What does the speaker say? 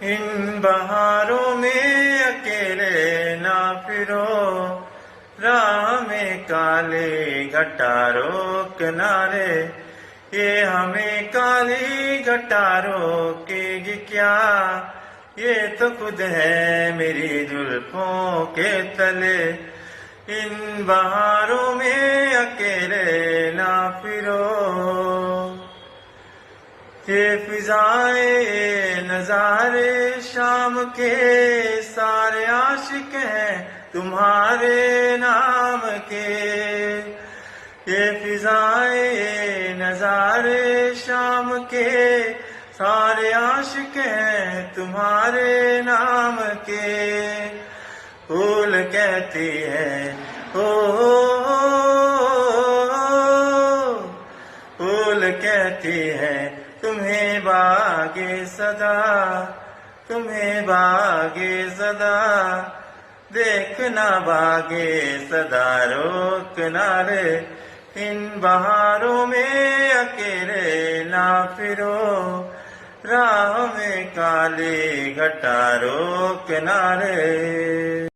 इन बहारों में अकेले ना फिरो, राह में काले घटारों किनारे, ये हमें काली घटारों के क्या, ये तो खुद है मेरी जुल्फों के तले। इन बहारों में अकेले ना फिरो, ये फिजाए नजारे शाम के, सारे आशिक हैं तुम्हारे नाम के। ये फिजाए नजारे शाम के, सारे आशिक हैं तुम्हारे नाम के। फूल कहती है फूल कहती है तुम्हें बागे सदा, तुम्हें बागे सदा, देखना बागे सदा रोकना रे। इन बहारों में अकेले ना फिरो, राह में काली घटारों किनारे।